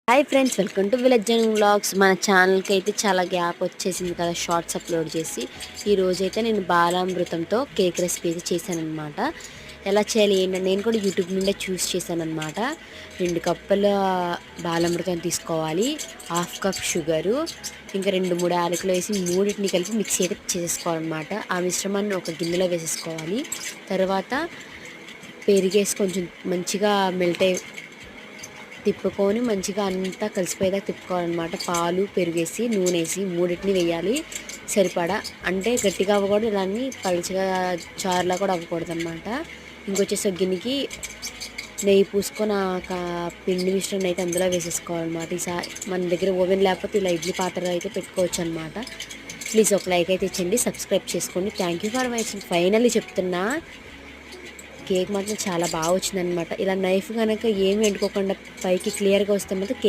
Hi friends, welcome to village and vlogs. మన ఛానల్కి అయితే చాలా గ్యాప్ వచ్చేసింది కదా షార్ట్స్ అప్లోడ్ చేసి. ఈరోజైతే నేను బాలామృతంతో కేక్ రెసిపీ అయితే చేశానమాట. ఎలా చేయాలి ఏంటంటే నేను కూడా యూట్యూబ్ నుండే చూస్ చేశానమాట. 2 కప్పుల బాలామృతం తీసుకోవాలి, 1/2 కప్ షుగరు, ఇంకా 2-3 యాలకులు వేసి మూడింటిని కలిపి మిక్సీ అయితే చేసేసుకోవాలన్నమాట. ఆ మిశ్రమాన్ని ఒక గిన్నెలో వేసేసుకోవాలి. తర్వాత పెరిగేసి కొంచెం మంచిగా మెల్ట్ తిప్పుకొని మంచిగా అంతా కలిసిపోయేదాకా తిప్పుకోవాలన్నమాట. పాలు, పెరుగేసి, నూనె వేసి మూడింటిని వేయాలి సరిపడా. అంటే గట్టిగా అవ్వకూడదు, ఇలాన్ని పలుచగా చారులా కూడా అవ్వకూడదు అనమాట. ఇంకొచ్చేసి గిన్నెకి నెయ్యి పూసుకొని పిండి మిశ్రమం అయితే అందులో వేసేసుకోవాలన్నమాట. ఈసారి మన దగ్గర ఓవెన్ లేకపోతే ఇలా ఇడ్లీ పాత్ర అయితే పెట్టుకోవచ్చు అనమాట. ప్లీజ్ ఒక లైక్ అయితే ఇచ్చండి, సబ్స్క్రైబ్ చేసుకోండి. Thank you for watching. Finally చెప్తున్నా, కేక్ మాత్రం చాలా బాగా వచ్చిందనమాట. ఇలా నైఫ్ కనుక ఏమి ఎండుకోకుండా పైకి క్లియర్గా వస్తే మాత్రం కేక్